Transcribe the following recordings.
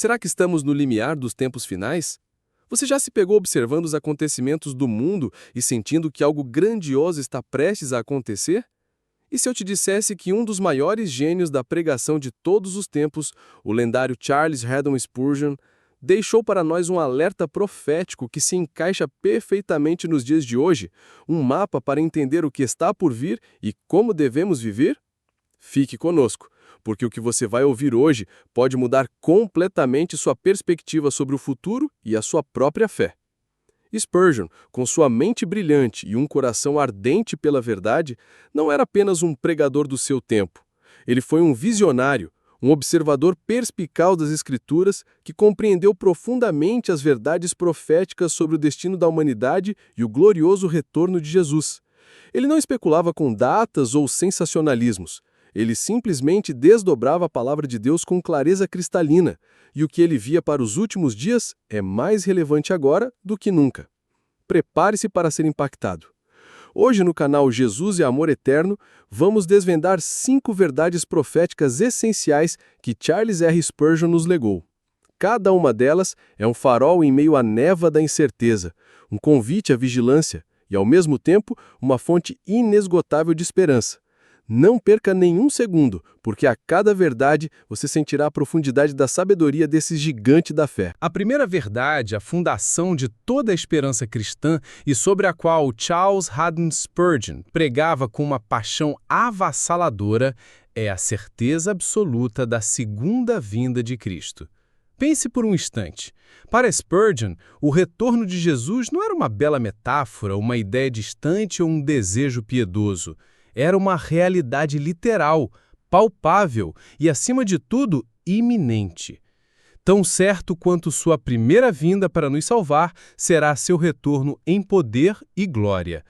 Será que estamos no limiar dos tempos finais? Você já se pegou observando os acontecimentos do mundo e sentindo que algo grandioso está prestes a acontecer? E se eu te dissesse que um dos maiores gênios da pregação de todos os tempos, o lendário Charles Haddon Spurgeon, deixou para nós um alerta profético que se encaixa perfeitamente nos dias de hoje, um mapa para entender o que está por vir e como devemos viver? Fique conosco, porque o que você vai ouvir hoje pode mudar completamente sua perspectiva sobre o futuro e a sua própria fé. Spurgeon, com sua mente brilhante e um coração ardente pela verdade, não era apenas um pregador do seu tempo. Ele foi um visionário, um observador perspicaz das Escrituras que compreendeu profundamente as verdades proféticas sobre o destino da humanidade e o glorioso retorno de Jesus. Ele não especulava com datas ou sensacionalismos. Ele simplesmente desdobrava a palavra de Deus com clareza cristalina, e o que ele via para os últimos dias é mais relevante agora do que nunca. Prepare-se para ser impactado. Hoje no canal Jesus e Amor Eterno, vamos desvendar 5 verdades proféticas essenciais que Charles R. Spurgeon nos legou. Cada uma delas é um farol em meio à névoa da incerteza, um convite à vigilância e, ao mesmo tempo, uma fonte inesgotável de esperança. Não perca nenhum segundo, porque a cada verdade você sentirá a profundidade da sabedoria desse gigante da fé. A primeira verdade, a fundação de toda a esperança cristã e sobre a qual Charles Haddon Spurgeon pregava com uma paixão avassaladora, é a certeza absoluta da segunda vinda de Cristo. Pense por um instante. Para Spurgeon, o retorno de Jesus não era uma bela metáfora, uma ideia distante ou um desejo piedoso. Era uma realidade literal, palpável e, acima de tudo, iminente. Tão certo quanto sua primeira vinda para nos salvar será seu retorno em poder e glória.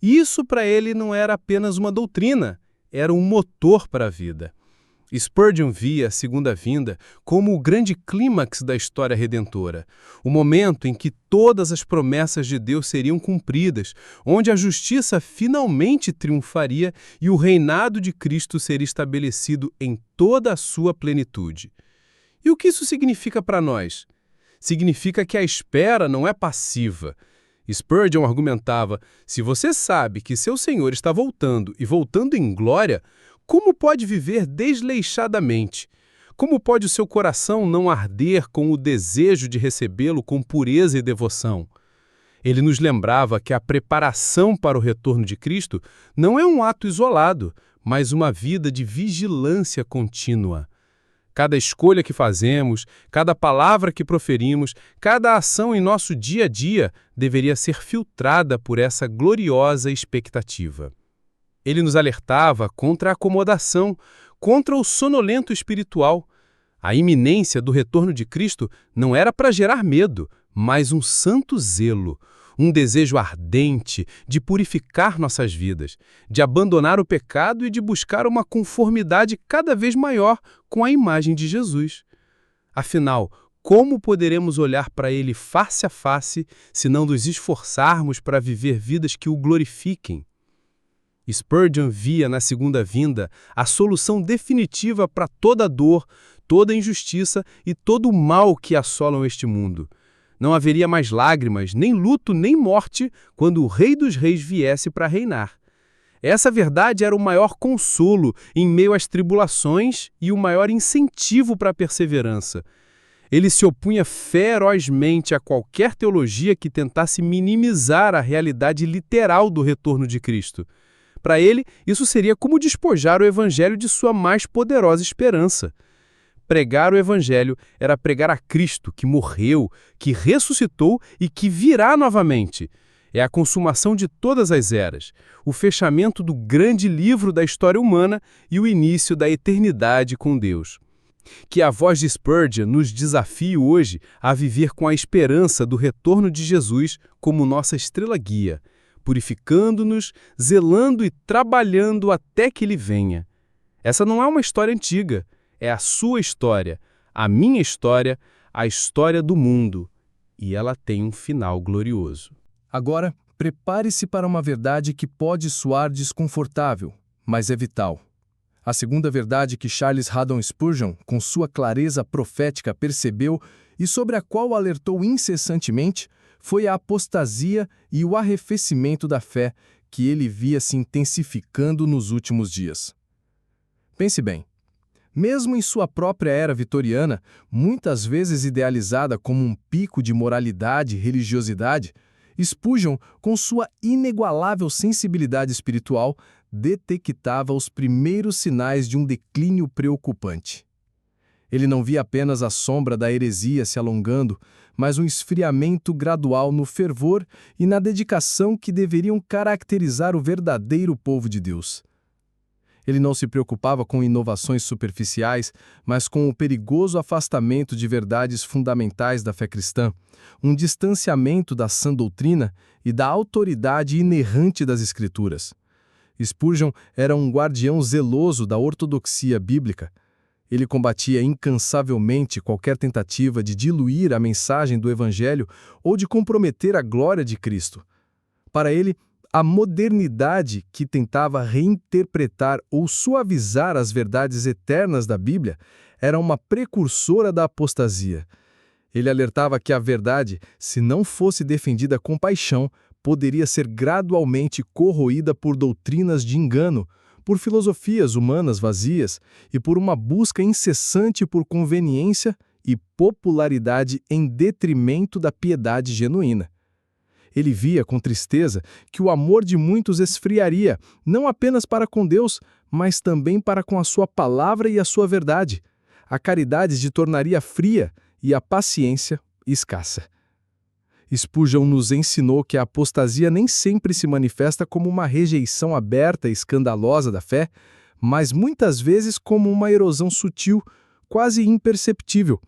Isso para ele não era apenas uma doutrina, era um motor para a vida. Spurgeon via a segunda vinda como o grande clímax da história redentora, o momento em que todas as promessas de Deus seriam cumpridas, onde a justiça finalmente triunfaria e o reinado de Cristo seria estabelecido em toda a sua plenitude. E o que isso significa para nós? Significa que a espera não é passiva. Spurgeon argumentava: se você sabe que seu Senhor está voltando e voltando em glória, como pode viver desleixadamente? Como pode o seu coração não arder com o desejo de recebê-lo com pureza e devoção? Ele nos lembrava que a preparação para o retorno de Cristo não é um ato isolado, mas uma vida de vigilância contínua. Cada escolha que fazemos, cada palavra que proferimos, cada ação em nosso dia a dia deveria ser filtrada por essa gloriosa expectativa. Ele nos alertava contra a acomodação, contra o sonolento espiritual. A iminência do retorno de Cristo não era para gerar medo, mas um santo zelo, um desejo ardente de purificar nossas vidas, de abandonar o pecado e de buscar uma conformidade cada vez maior com a imagem de Jesus. Afinal, como poderemos olhar para Ele face a face se não nos esforçarmos para viver vidas que o glorifiquem? Spurgeon via na segunda vinda a solução definitiva para toda dor, toda injustiça e todo o mal que assolam este mundo. Não haveria mais lágrimas, nem luto, nem morte quando o Rei dos Reis viesse para reinar. Essa verdade era o maior consolo em meio às tribulações e o maior incentivo para a perseverança. Ele se opunha ferozmente a qualquer teologia que tentasse minimizar a realidade literal do retorno de Cristo. Para ele, isso seria como despojar o Evangelho de sua mais poderosa esperança. Pregar o Evangelho era pregar a Cristo, que morreu, que ressuscitou e que virá novamente. É a consumação de todas as eras, o fechamento do grande livro da história humana e o início da eternidade com Deus. Que a voz de Spurgeon nos desafie hoje a viver com a esperança do retorno de Jesus como nossa estrela guia, purificando-nos, zelando e trabalhando até que Ele venha. Essa não é uma história antiga, é a sua história, a minha história, a história do mundo. E ela tem um final glorioso. Agora, prepare-se para uma verdade que pode soar desconfortável, mas é vital. A segunda verdade que Charles Haddon Spurgeon, com sua clareza profética, percebeu e sobre a qual alertou incessantemente foi a apostasia e o arrefecimento da fé que ele via se intensificando nos últimos dias. Pense bem, mesmo em sua própria era vitoriana, muitas vezes idealizada como um pico de moralidade e religiosidade, Spurgeon, com sua inigualável sensibilidade espiritual, detectava os primeiros sinais de um declínio preocupante. Ele não via apenas a sombra da heresia se alongando, mas um esfriamento gradual no fervor e na dedicação que deveriam caracterizar o verdadeiro povo de Deus. Ele não se preocupava com inovações superficiais, mas com o perigoso afastamento de verdades fundamentais da fé cristã, um distanciamento da sã doutrina e da autoridade inerrante das Escrituras. Spurgeon era um guardião zeloso da ortodoxia bíblica. Ele combatia incansavelmente qualquer tentativa de diluir a mensagem do Evangelho ou de comprometer a glória de Cristo. Para ele, a modernidade que tentava reinterpretar ou suavizar as verdades eternas da Bíblia era uma precursora da apostasia. Ele alertava que a verdade, se não fosse defendida com paixão, poderia ser gradualmente corroída por doutrinas de engano, por filosofias humanas vazias e por uma busca incessante por conveniência e popularidade em detrimento da piedade genuína. Ele via com tristeza que o amor de muitos esfriaria, não apenas para com Deus, mas também para com a sua palavra e a sua verdade. A caridade se tornaria fria e a paciência escassa. Spurgeon nos ensinou que a apostasia nem sempre se manifesta como uma rejeição aberta e escandalosa da fé, mas muitas vezes como uma erosão sutil, quase imperceptível.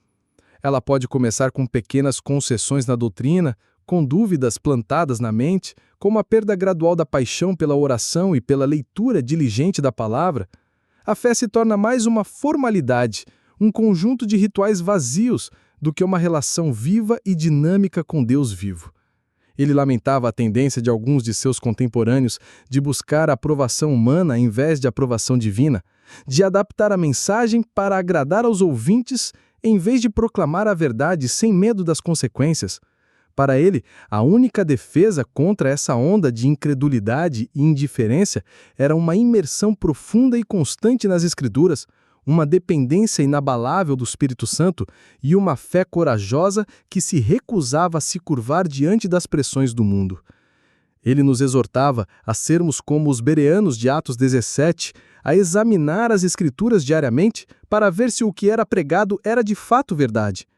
Ela pode começar com pequenas concessões na doutrina, com dúvidas plantadas na mente, como a perda gradual da paixão pela oração e pela leitura diligente da palavra. A fé se torna mais uma formalidade, um conjunto de rituais vazios, do que uma relação viva e dinâmica com Deus vivo. Ele lamentava a tendência de alguns de seus contemporâneos de buscar a aprovação humana em vez de aprovação divina, de adaptar a mensagem para agradar aos ouvintes em vez de proclamar a verdade sem medo das consequências. Para ele, a única defesa contra essa onda de incredulidade e indiferença era uma imersão profunda e constante nas Escrituras, uma dependência inabalável do Espírito Santo e uma fé corajosa que se recusava a se curvar diante das pressões do mundo. Ele nos exortava a sermos como os bereanos de Atos 17, a examinar as Escrituras diariamente para ver se o que era pregado era de fato verdade.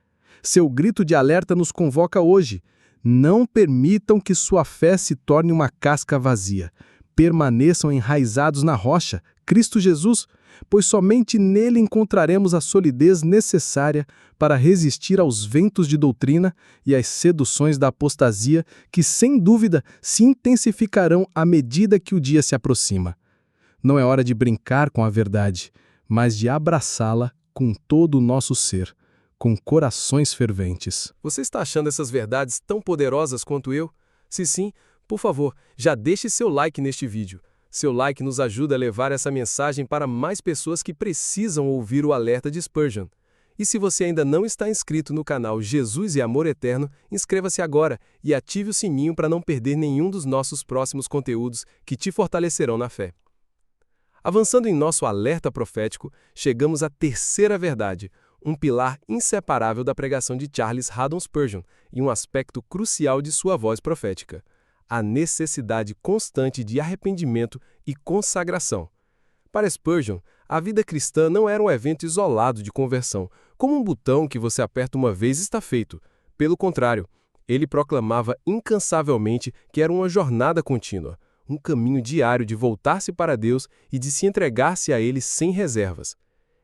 Seu grito de alerta nos convoca hoje. Não permitam que sua fé se torne uma casca vazia. Permaneçam enraizados na rocha, Cristo Jesus, pois somente nele encontraremos a solidez necessária para resistir aos ventos de doutrina e às seduções da apostasia que, sem dúvida, se intensificarão à medida que o dia se aproxima. Não é hora de brincar com a verdade, mas de abraçá-la com todo o nosso ser, com corações ferventes. Você está achando essas verdades tão poderosas quanto eu? Se sim, por favor, já deixe seu like neste vídeo. Seu like nos ajuda a levar essa mensagem para mais pessoas que precisam ouvir o alerta de Spurgeon. E se você ainda não está inscrito no canal Jesus e Amor Eterno, inscreva-se agora e ative o sininho para não perder nenhum dos nossos próximos conteúdos que te fortalecerão na fé. Avançando em nosso alerta profético, chegamos à terceira verdade, um pilar inseparável da pregação de Charles Haddon Spurgeon e um aspecto crucial de sua voz profética: a necessidade constante de arrependimento e consagração. Para Spurgeon, a vida cristã não era um evento isolado de conversão, como um botão que você aperta uma vez e está feito. Pelo contrário, ele proclamava incansavelmente que era uma jornada contínua, um caminho diário de voltar-se para Deus e de se entregar-se a Ele sem reservas.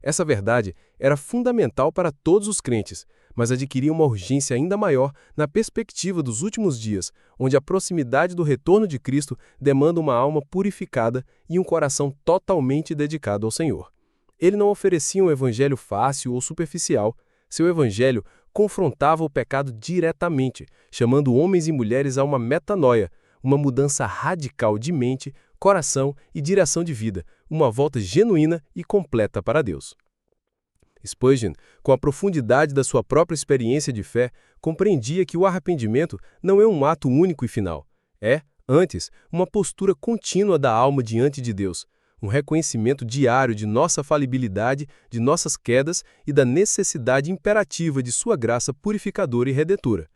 Essa verdade era fundamental para todos os crentes, mas adquiria uma urgência ainda maior na perspectiva dos últimos dias, onde a proximidade do retorno de Cristo demanda uma alma purificada e um coração totalmente dedicado ao Senhor. Ele não oferecia um evangelho fácil ou superficial. Seu evangelho confrontava o pecado diretamente, chamando homens e mulheres a uma metanoia, uma mudança radical de mente, coração e direção de vida, uma volta genuína e completa para Deus. Spurgeon, com a profundidade da sua própria experiência de fé, compreendia que o arrependimento não é um ato único e final. É, antes, uma postura contínua da alma diante de Deus, um reconhecimento diário de nossa falibilidade, de nossas quedas e da necessidade imperativa de sua graça purificadora e redentora.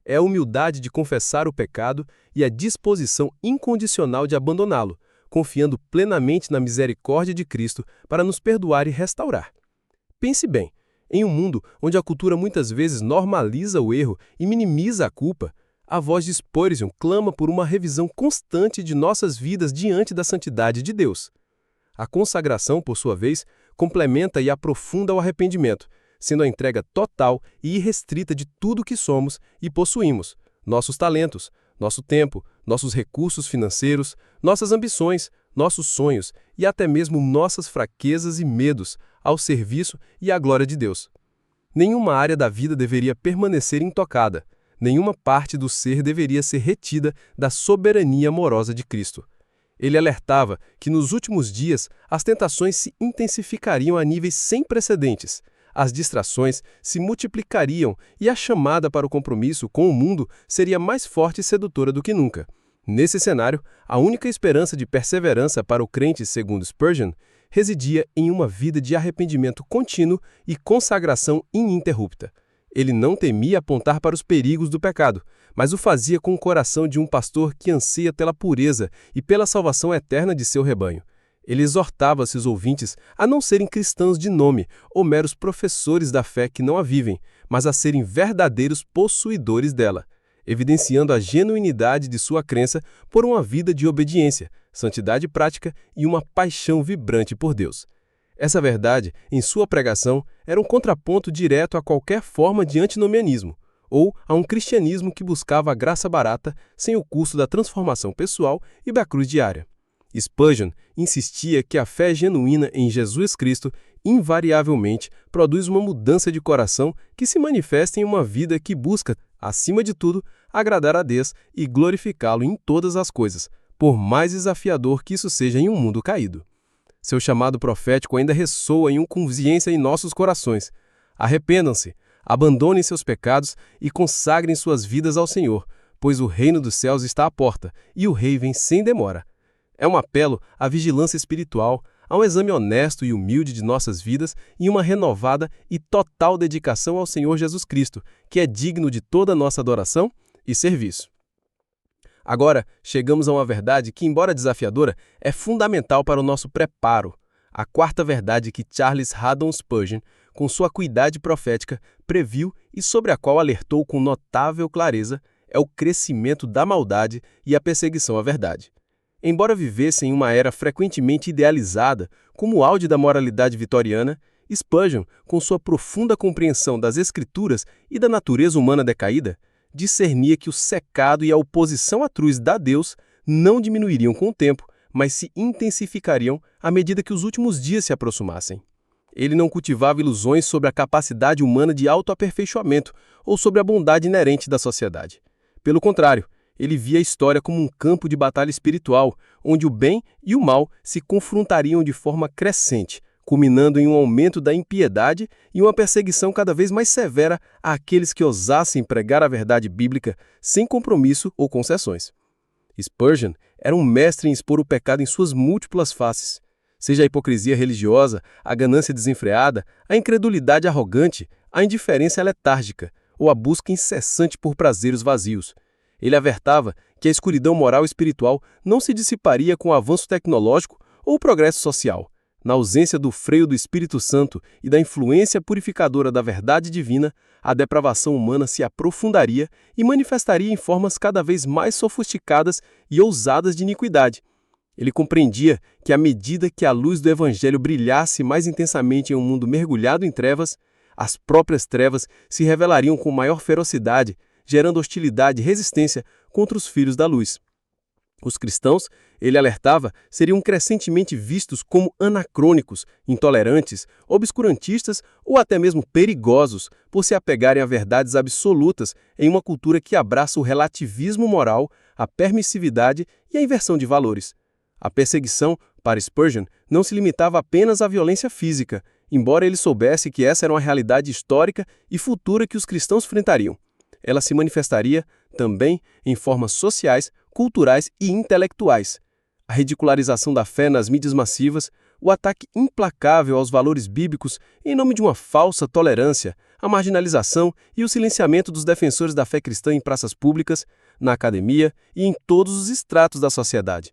É a humildade de confessar o pecado e a disposição incondicional de abandoná-lo, confiando plenamente na misericórdia de Cristo para nos perdoar e restaurar. Pense bem, em um mundo onde a cultura muitas vezes normaliza o erro e minimiza a culpa, a voz de Spurgeon clama por uma revisão constante de nossas vidas diante da santidade de Deus. A consagração, por sua vez, complementa e aprofunda o arrependimento, sendo a entrega total e irrestrita de tudo o que somos e possuímos, nossos talentos, nosso tempo, nossos recursos financeiros, nossas ambições, nossos sonhos e até mesmo nossas fraquezas e medos, ao serviço e à glória de Deus. Nenhuma área da vida deveria permanecer intocada, nenhuma parte do ser deveria ser retida da soberania amorosa de Cristo. Ele alertava que nos últimos dias as tentações se intensificariam a níveis sem precedentes, as distrações se multiplicariam e a chamada para o compromisso com o mundo seria mais forte e sedutora do que nunca. Nesse cenário, a única esperança de perseverança para o crente, segundo Spurgeon, residia em uma vida de arrependimento contínuo e consagração ininterrupta. Ele não temia apontar para os perigos do pecado, mas o fazia com o coração de um pastor que anseia pela pureza e pela salvação eterna de seu rebanho. Ele exortava seus ouvintes a não serem cristãos de nome ou meros professores da fé que não a vivem, mas a serem verdadeiros possuidores dela, evidenciando a genuinidade de sua crença por uma vida de obediência, santidade prática e uma paixão vibrante por Deus. Essa verdade, em sua pregação, era um contraponto direto a qualquer forma de antinomianismo, ou a um cristianismo que buscava a graça barata sem o custo da transformação pessoal e da cruz diária. Spurgeon insistia que a fé genuína em Jesus Cristo invariavelmente produz uma mudança de coração que se manifesta em uma vida que busca, acima de tudo, agradar a Deus e glorificá-lo em todas as coisas, por mais desafiador que isso seja em um mundo caído. Seu chamado profético ainda ressoa em consciência em nossos corações. Arrependam-se, abandonem seus pecados e consagrem suas vidas ao Senhor, pois o reino dos céus está à porta e o rei vem sem demora. É um apelo à vigilância espiritual, a um exame honesto e humilde de nossas vidas e uma renovada e total dedicação ao Senhor Jesus Cristo, que é digno de toda a nossa adoração e serviço. Agora, chegamos a uma verdade que, embora desafiadora, é fundamental para o nosso preparo. A quarta verdade que Charles Haddon Spurgeon, com sua acuidade profética, previu e sobre a qual alertou com notável clareza é o crescimento da maldade e a perseguição à verdade. Embora vivesse em uma era frequentemente idealizada, como o auge da moralidade vitoriana, Spurgeon, com sua profunda compreensão das Escrituras e da natureza humana decaída, discernia que o secado e a oposição atroz a Deus não diminuiriam com o tempo, mas se intensificariam à medida que os últimos dias se aproximassem. Ele não cultivava ilusões sobre a capacidade humana de autoaperfeiçoamento ou sobre a bondade inerente da sociedade. Pelo contrário, ele via a história como um campo de batalha espiritual, onde o bem e o mal se confrontariam de forma crescente, culminando em um aumento da impiedade e uma perseguição cada vez mais severa àqueles que ousassem pregar a verdade bíblica sem compromisso ou concessões. Spurgeon era um mestre em expor o pecado em suas múltiplas faces, seja a hipocrisia religiosa, a ganância desenfreada, a incredulidade arrogante, a indiferença letárgica ou a busca incessante por prazeres vazios. Ele alertava que a escuridão moral e espiritual não se dissiparia com o avanço tecnológico ou o progresso social. Na ausência do freio do Espírito Santo e da influência purificadora da verdade divina, a depravação humana se aprofundaria e manifestaria em formas cada vez mais sofisticadas e ousadas de iniquidade. Ele compreendia que à medida que a luz do Evangelho brilhasse mais intensamente em um mundo mergulhado em trevas, as próprias trevas se revelariam com maior ferocidade, gerando hostilidade e resistência contra os filhos da luz. Os cristãos, ele alertava, seriam crescentemente vistos como anacrônicos, intolerantes, obscurantistas ou até mesmo perigosos por se apegarem a verdades absolutas em uma cultura que abraça o relativismo moral, a permissividade e a inversão de valores. A perseguição, para Spurgeon, não se limitava apenas à violência física, embora ele soubesse que essa era uma realidade histórica e futura que os cristãos enfrentariam. Ela se manifestaria também em formas sociais, culturais e intelectuais. A ridicularização da fé nas mídias massivas, o ataque implacável aos valores bíblicos em nome de uma falsa tolerância, a marginalização e o silenciamento dos defensores da fé cristã em praças públicas, na academia e em todos os estratos da sociedade.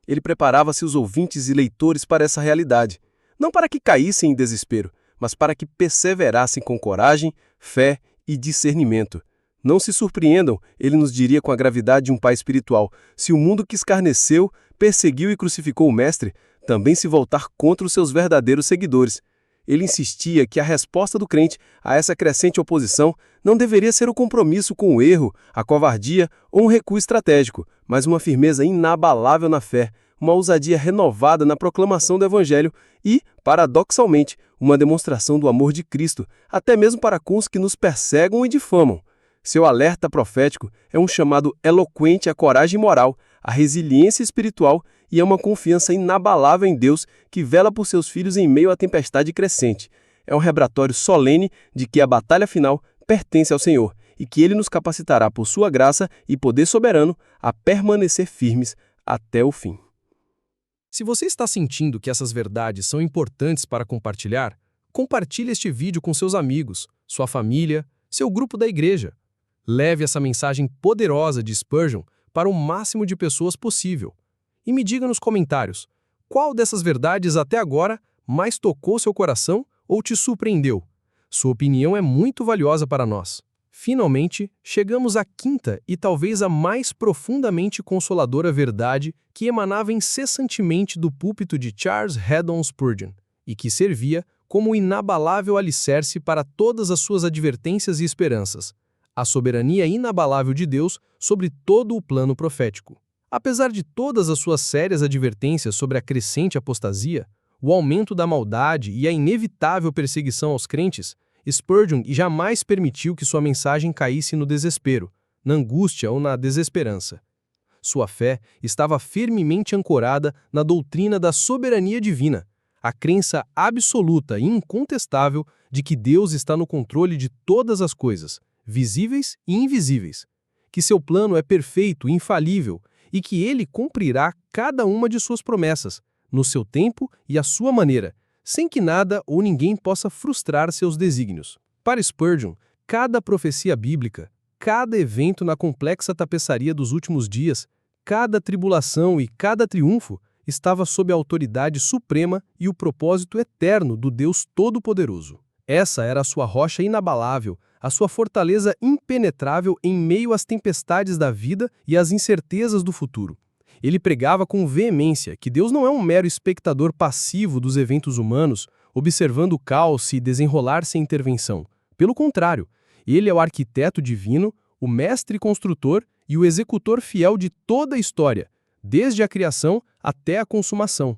Ele preparava seus ouvintes e leitores para essa realidade, não para que caíssem em desespero, mas para que perseverassem com coragem, fé e discernimento. Não se surpreendam, ele nos diria com a gravidade de um pai espiritual, se o mundo que escarneceu, perseguiu e crucificou o Mestre, também se voltar contra os seus verdadeiros seguidores. Ele insistia que a resposta do crente a essa crescente oposição não deveria ser o compromisso com o erro, a covardia ou um recuo estratégico, mas uma firmeza inabalável na fé, uma ousadia renovada na proclamação do Evangelho e, paradoxalmente, uma demonstração do amor de Cristo, até mesmo para com os que nos perseguem e difamam. Seu alerta profético é um chamado eloquente à coragem moral, à resiliência espiritual e a uma confiança inabalável em Deus que vela por seus filhos em meio à tempestade crescente. É um rebratório solene de que a batalha final pertence ao Senhor e que Ele nos capacitará por sua graça e poder soberano a permanecer firmes até o fim. Se você está sentindo que essas verdades são importantes para compartilhar, compartilhe este vídeo com seus amigos, sua família, seu grupo da igreja. Leve essa mensagem poderosa de Spurgeon para o máximo de pessoas possível. E me diga nos comentários, qual dessas verdades até agora mais tocou seu coração ou te surpreendeu? Sua opinião é muito valiosa para nós. Finalmente, chegamos à quinta e talvez a mais profundamente consoladora verdade que emanava incessantemente do púlpito de Charles Haddon Spurgeon e que servia como inabalável alicerce para todas as suas advertências e esperanças: a soberania inabalável de Deus sobre todo o plano profético. Apesar de todas as suas sérias advertências sobre a crescente apostasia, o aumento da maldade e a inevitável perseguição aos crentes, Spurgeon jamais permitiu que sua mensagem caísse no desespero, na angústia ou na desesperança. Sua fé estava firmemente ancorada na doutrina da soberania divina, a crença absoluta e incontestável de que Deus está no controle de todas as coisas, visíveis e invisíveis, que seu plano é perfeito e infalível e que ele cumprirá cada uma de suas promessas, no seu tempo e à sua maneira, sem que nada ou ninguém possa frustrar seus desígnios. Para Spurgeon, cada profecia bíblica, cada evento na complexa tapeçaria dos últimos dias, cada tribulação e cada triunfo estava sob a autoridade suprema e o propósito eterno do Deus Todo-Poderoso. Essa era a sua rocha inabalável, a sua fortaleza impenetrável em meio às tempestades da vida e às incertezas do futuro. Ele pregava com veemência que Deus não é um mero espectador passivo dos eventos humanos, observando o caos se desenrolar sem intervenção. Pelo contrário, ele é o arquiteto divino, o mestre construtor e o executor fiel de toda a história, desde a criação até a consumação.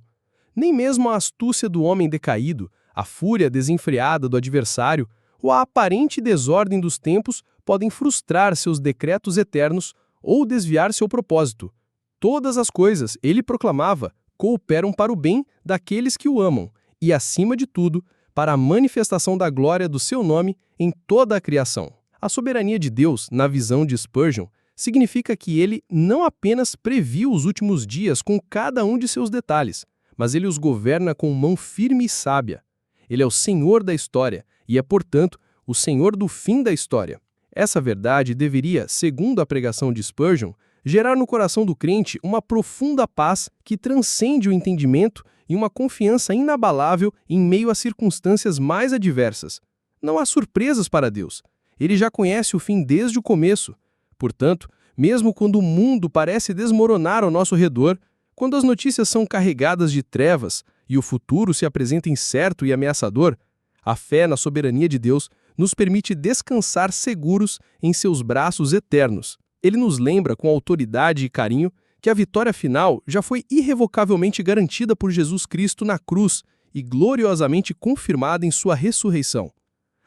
Nem mesmo a astúcia do homem decaído, a fúria desenfreada do adversário ou a aparente desordem dos tempos podem frustrar seus decretos eternos ou desviar seu propósito. Todas as coisas, ele proclamava, cooperam para o bem daqueles que o amam e, acima de tudo, para a manifestação da glória do seu nome em toda a criação. A soberania de Deus, na visão de Spurgeon, significa que ele não apenas previu os últimos dias com cada um de seus detalhes, mas ele os governa com mão firme e sábia. Ele é o Senhor da história e é, portanto, o Senhor do fim da história. Essa verdade deveria, segundo a pregação de Spurgeon, gerar no coração do crente uma profunda paz que transcende o entendimento e uma confiança inabalável em meio às circunstâncias mais adversas. Não há surpresas para Deus. Ele já conhece o fim desde o começo. Portanto, mesmo quando o mundo parece desmoronar ao nosso redor, quando as notícias são carregadas de trevas e o futuro se apresenta incerto e ameaçador, a fé na soberania de Deus nos permite descansar seguros em seus braços eternos. Ele nos lembra com autoridade e carinho que a vitória final já foi irrevocavelmente garantida por Jesus Cristo na cruz e gloriosamente confirmada em sua ressurreição.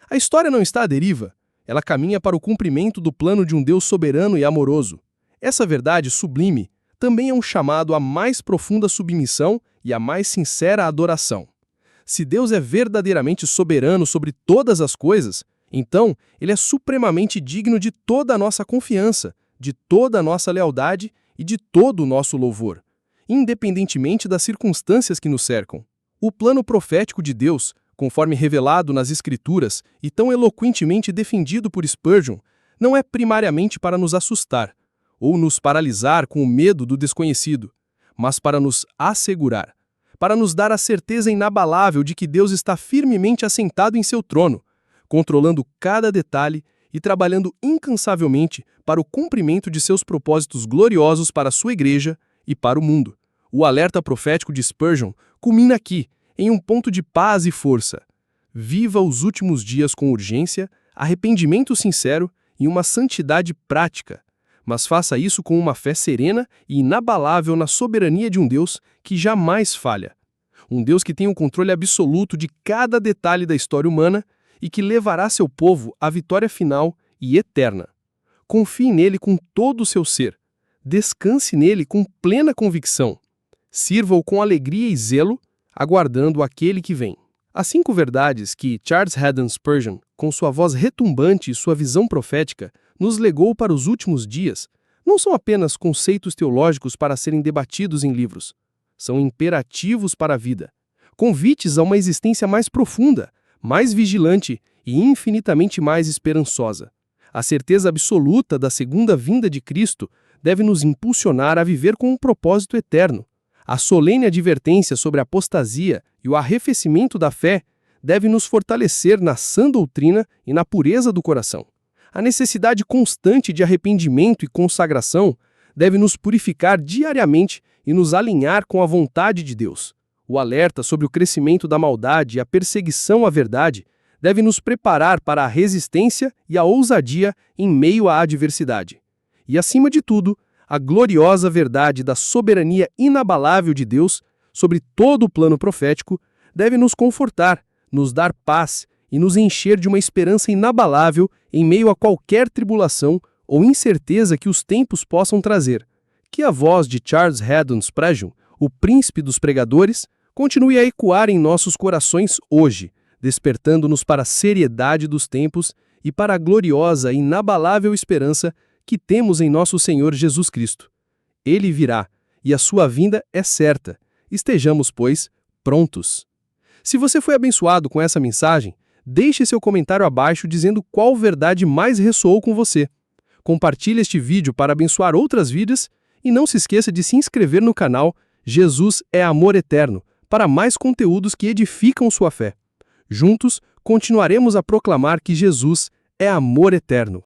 A história não está à deriva, ela caminha para o cumprimento do plano de um Deus soberano e amoroso. Essa verdade sublime também é um chamado à mais profunda submissão e à mais sincera adoração. Se Deus é verdadeiramente soberano sobre todas as coisas, então Ele é supremamente digno de toda a nossa confiança, de toda a nossa lealdade e de todo o nosso louvor, independentemente das circunstâncias que nos cercam. O plano profético de Deus, conforme revelado nas Escrituras e tão eloquentemente defendido por Spurgeon, não é primariamente para nos assustar ou nos paralisar com o medo do desconhecido, mas para nos assegurar, para nos dar a certeza inabalável de que Deus está firmemente assentado em seu trono, controlando cada detalhe e trabalhando incansavelmente para o cumprimento de seus propósitos gloriosos para a sua igreja e para o mundo. O alerta profético de Spurgeon culmina aqui, em um ponto de paz e força. Viva os últimos dias com urgência, arrependimento sincero e uma santidade prática, mas faça isso com uma fé serena e inabalável na soberania de um Deus que jamais falha. Um Deus que tem o controle absoluto de cada detalhe da história humana e que levará seu povo à vitória final e eterna. Confie nele com todo o seu ser. Descanse nele com plena convicção. Sirva-o com alegria e zelo, aguardando aquele que vem. As 5 verdades que Charles Haddon Spurgeon, com sua voz retumbante e sua visão profética, nos legou para os últimos dias, não são apenas conceitos teológicos para serem debatidos em livros. São imperativos para a vida, convites a uma existência mais profunda, mais vigilante e infinitamente mais esperançosa. A certeza absoluta da segunda vinda de Cristo deve nos impulsionar a viver com um propósito eterno. A solene advertência sobre a apostasia e o arrefecimento da fé deve nos fortalecer na sã doutrina e na pureza do coração. A necessidade constante de arrependimento e consagração deve nos purificar diariamente e nos alinhar com a vontade de Deus. O alerta sobre o crescimento da maldade e a perseguição à verdade deve nos preparar para a resistência e a ousadia em meio à adversidade. E, acima de tudo, a gloriosa verdade da soberania inabalável de Deus sobre todo o plano profético deve nos confortar, nos dar paz e nos encher de uma esperança inabalável em meio a qualquer tribulação ou incerteza que os tempos possam trazer. Que a voz de Charles Haddon Spurgeon, o príncipe dos pregadores, continue a ecoar em nossos corações hoje, despertando-nos para a seriedade dos tempos e para a gloriosa e inabalável esperança que temos em nosso Senhor Jesus Cristo. Ele virá, e a sua vinda é certa. Estejamos, pois, prontos. Se você foi abençoado com essa mensagem, deixe seu comentário abaixo dizendo qual verdade mais ressoou com você. Compartilhe este vídeo para abençoar outras vidas e não se esqueça de se inscrever no canal Jesus é Amor Eterno para mais conteúdos que edificam sua fé. Juntos, continuaremos a proclamar que Jesus é amor eterno.